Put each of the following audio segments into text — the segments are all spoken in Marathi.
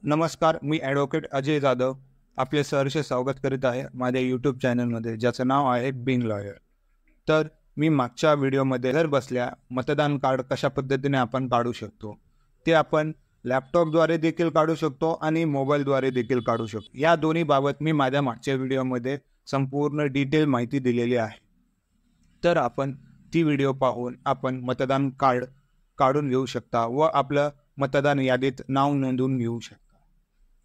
नमस्कार, मी ॲडव्होकेट अजय जाधव आपले सहर्ष स्वागत करीत आहे माझ्या यूट्यूब चॅनलमध्ये, ज्याचं नाव आहे बिंग लॉयर. तर मी मागच्या व्हिडिओमध्ये घर बसल्या मतदान कार्ड कशा पद्धतीने आपण काढू शकतो ते आपण लॅपटॉपद्वारे देखील काढू शकतो आणि मोबाईलद्वारे देखील काढू शकतो. या दोन्ही बाबत मी माझ्या मागच्या व्हिडिओमध्ये संपूर्ण डिटेल माहिती दिलेली आहे. तर आपण ती व्हिडिओ पाहून आपण मतदान कार्ड काढून घेऊ शकता व आपलं मतदान यादीत नाव नोंदवून घेऊ शकता.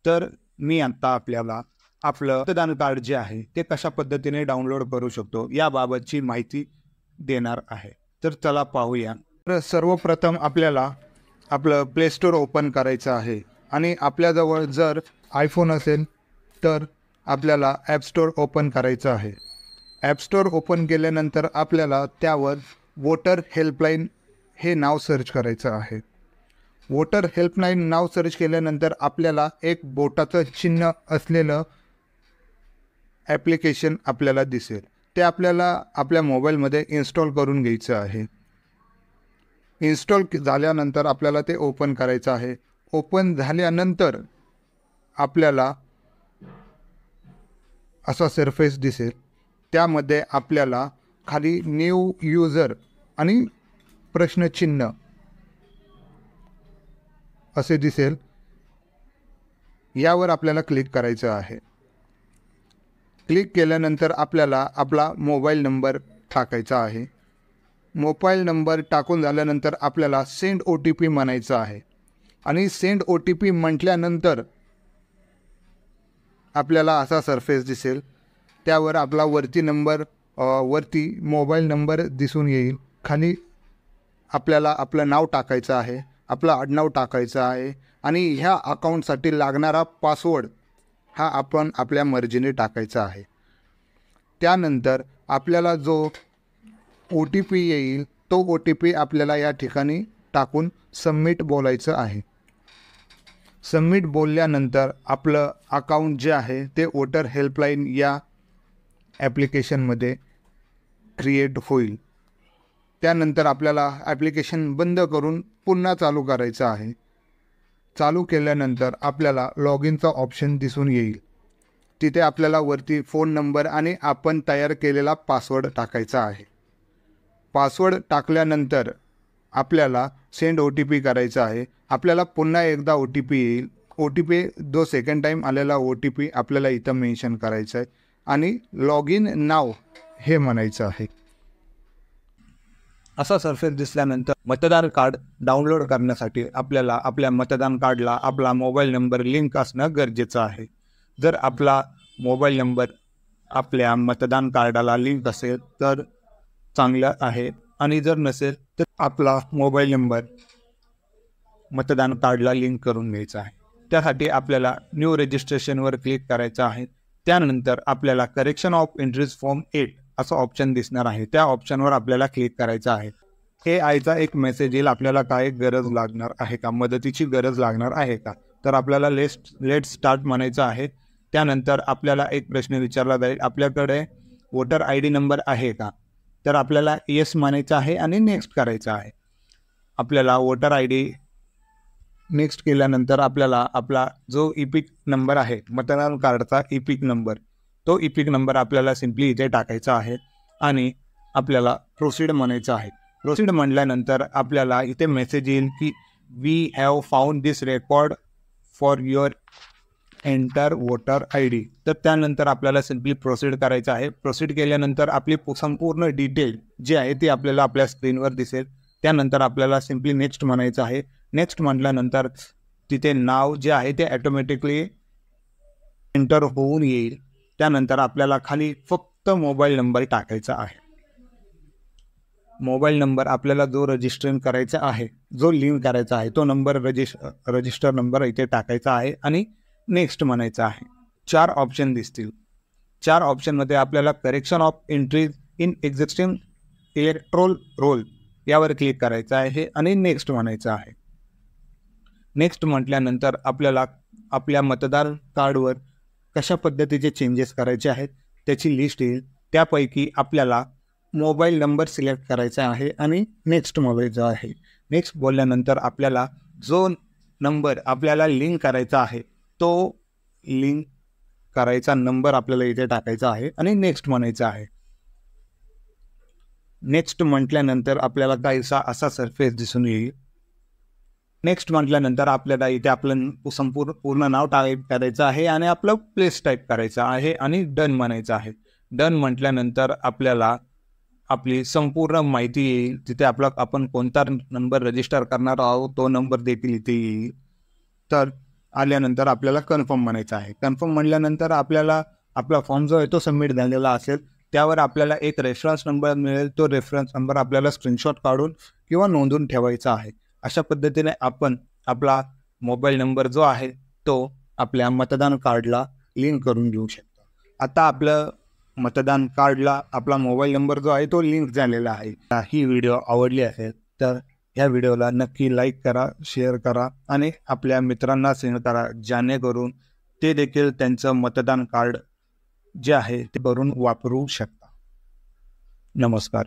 तर मी आता आपल्याला आपलं मतदान कार्ड जे आहे ते कशा पद्धतीने डाउनलोड करू शकतो याबाबतची माहिती देणार आहे. तर चला पाहूया. तर सर्वप्रथम आपल्याला आपलं प्ले स्टोअर ओपन करायचं आहे आणि आपल्याजवळ जर आयफोन असेल तर आपल्याला ॲप स्टोअर ओपन करायचं आहे. ॲप स्टोअर ओपन केल्यानंतर आपल्याला त्यावर वोटर हेल्पलाईन हे नाव सर्च करायचं आहे. वोटर हेल्पलाईन नाव सर्च केल्यानंतर आपल्याला एक बोटाचं चिन्ह असलेलं ॲप्लिकेशन आपल्याला दिसेल. ते आपल्याला आपल्या मोबाईलमध्ये इन्स्टॉल करून घ्यायचं आहे. इन्स्टॉल झाल्यानंतर आपल्याला ते ओपन करायचं आहे. ओपन झाल्यानंतर आपल्याला असा सरफेस दिसेल. त्यामध्ये आपल्याला खाली न्यू यूजर आणि प्रश्नचिन्ह असे दिसेल. यावर आपल्याला क्लिक करायचं आहे. क्लिक केल्यानंतर आपल्याला आपला मोबाईल नंबर टाकायचा आहे. मोबाईल नंबर टाकून झाल्यानंतर आपल्याला सेंड OTP म्हणायचं आहे आणि सेंड OTP म्हटल्यानंतर आपल्याला असा सरफेस दिसेल. त्यावर आपला वरती मोबाईल नंबर दिसून येईल. खाली आपल्याला आपलं नाव टाकायचं आहे, आपलं आडनाव टाकायचं आहे आणि ह्या अकाउंटसाठी लागणारा पासवर्ड हा आपण आपल्या मर्जीने टाकायचा आहे. त्यानंतर आपल्याला जो OTP येईल तो OTP आपल्याला या ठिकाणी टाकून सबमिट बोलायचं आहे. सबमिट बोलल्यानंतर आपलं अकाउंट जे आहे ते वोटर हेल्पलाईन या ॲप्लिकेशनमध्ये क्रिएट होईल. त्यानंतर आपल्याला ॲप्लिकेशन बंद करून पुन्हा चालू करायचं आहे. चालू केल्यानंतर आपल्याला लॉग इनचा ऑप्शन दिसून येईल. तिथे आपल्याला वरती फोन नंबर आणि आपण तयार केलेला पासवर्ड टाकायचा आहे. पासवर्ड टाकल्यानंतर आपल्याला सेंड OTP करायचा आहे. आपल्याला पुन्हा एकदा OTP येईल. OTP जो सेकंड टाईम आलेला OTP आपल्याला इथं मेन्शन करायचं आहे आणि लॉग इन नाव हे म्हणायचं आहे. असा सरफेस दिसल्यानंतर मतदार कार्ड डाउनलोड करण्यासाठी आपल्याला आपल्या मतदान कार्डला आपला मोबाईल नंबर लिंक असणं गरजेचं आहे. जर आपला मोबाईल नंबर आपल्या मतदान कार्डाला लिंक असेल तर चांगलं आहे आणि जर नसेल तर आपला मोबाईल नंबर मतदान कार्डला लिंक करून घ्यायचा आहे. त्यासाठी आपल्याला न्यू रजिस्ट्रेशनवर क्लिक करायचं आहे. त्यानंतर आपल्याला करेक्शन ऑफ एंट्रीज फॉर्म 8 असं ऑप्शन दिसणार आहे. त्या ऑप्शनवर आपल्याला क्लिक करायचं आहे. AIचा एक मेसेज येईल, आपल्याला काय गरज लागणार आहे का, मदतीची गरज लागणार आहे का. तर आपल्याला लेट स्टार्ट म्हणायचं आहे. त्यानंतर आपल्याला एक प्रश्न विचारला जाईल, आपल्याकडे वोटर ID नंबर आहे का. तर आपल्याला येस म्हणायचं आहे आणि नेक्स्ट करायचं आहे. आपल्याला वोटर ID नेक्स्ट केल्यानंतर आपल्याला आपला जो EPIC नंबर आहे मतदान कार्डचा EPIC नंबर, तो EPIC नंबर आपल्याला सिम्पली इथे टाकायचा आहे आणि आपल्याला प्रोसीड म्हणायचं आहे. प्रोसीड म्हटल्यानंतर आपल्याला इथे मेसेज येईल की we have found this record for your enter voter ID. तर त्यानंतर आपल्याला सिम्पली प्रोसीड करायचं आहे. प्रोसीड केल्यानंतर आपली संपूर्ण डिटेल जी आहे ती आपल्याला आपल्या स्क्रीनवर दिसेल. त्यानंतर आपल्याला सिम्पली नेक्स्ट म्हणायचं आहे. नेक्स्ट म्हटल्यानंतर तिथे नाव जे आहे ते ॲटोमॅटिकली एंटर होऊन येईल. त्यानंतर आपल्याला खाली फक्त मोबाईल नंबर टाकायचा आहे. मोबाईल नंबर आपल्याला जो रजिस्टर करायचा आहे, जो लिंक करायचा आहे, तो नंबर रजिस्टर नंबर इथे टाकायचा आहे आणि नेक्स्ट म्हणायचं आहे. 4 ऑप्शन दिसतील. 4 ऑप्शनमध्ये आपल्याला correction of entries in existing electoral roll यावर क्लिक करायचं आहे आणि नेक्स्ट म्हणायचं आहे. नेक्स्ट म्हटल्यानंतर आपल्याला आपल्या मतदार कार्डवर कशा पद्धतीचे चेंजेस करायचे आहेत त्याची लिस्ट येईल. त्यापैकी आपल्याला मोबाईल नंबर सिलेक्ट करायचा आहे आणि नेक्स्ट बोलायचं आहे. नेक्स्ट बोलल्यानंतर आपल्याला जो नंबर आपल्याला लिंक करायचा आहे तो लिंक करायचा नंबर आपल्याला इथे टाकायचा आहे आणि नेक्स्ट म्हणायचं आहे. नेक्स्ट म्हटल्यानंतर आपल्याला काहीसा असा सरफेस दिसून येईल. नेक्स्ट म्हटल्यानंतर आपल्याला इथे आपलं पूर्ण नाव टाईप करायचं आहे आणि आपलं प्लेस टाईप करायचं आहे आणि डन म्हणायचं आहे. डन म्हटल्यानंतर आपल्याला आपली संपूर्ण माहिती येईल. तिथे आपण कोणता नंबर रजिस्टर करणार आहोत तो नंबर देखील इथे येईल. तर आल्यानंतर आपल्याला कन्फर्म म्हणायचं आहे. कन्फर्म म्हटल्यानंतर आपल्याला आपला फॉर्म जो आहे तो सबमिट झालेला असेल, त्यावर आपल्याला एक रेफरन्स नंबर मिळेल. तो रेफरन्स नंबर आपल्याला स्क्रीनशॉट काढून किंवा नोंदवून ठेवायचा आहे. अशा पद्धतीने आपण आपला मोबाईल नंबर जो आहे तो आपल्या मतदान कार्डला लिंक करून घेऊ शकतो. आता आपलं मतदान कार्डला आपला मोबाईल नंबर जो आहे तो लिंक झालेला आहे. ही व्हिडिओ आवडली असेल तर ह्या व्हिडिओला नक्की लाईक करा, शेअर करा आणि आपल्या मित्रांना शेअर करा, जेणेकरून ते देखील त्यांचं मतदान कार्ड जे आहे ते करून वापरू शकता. नमस्कार.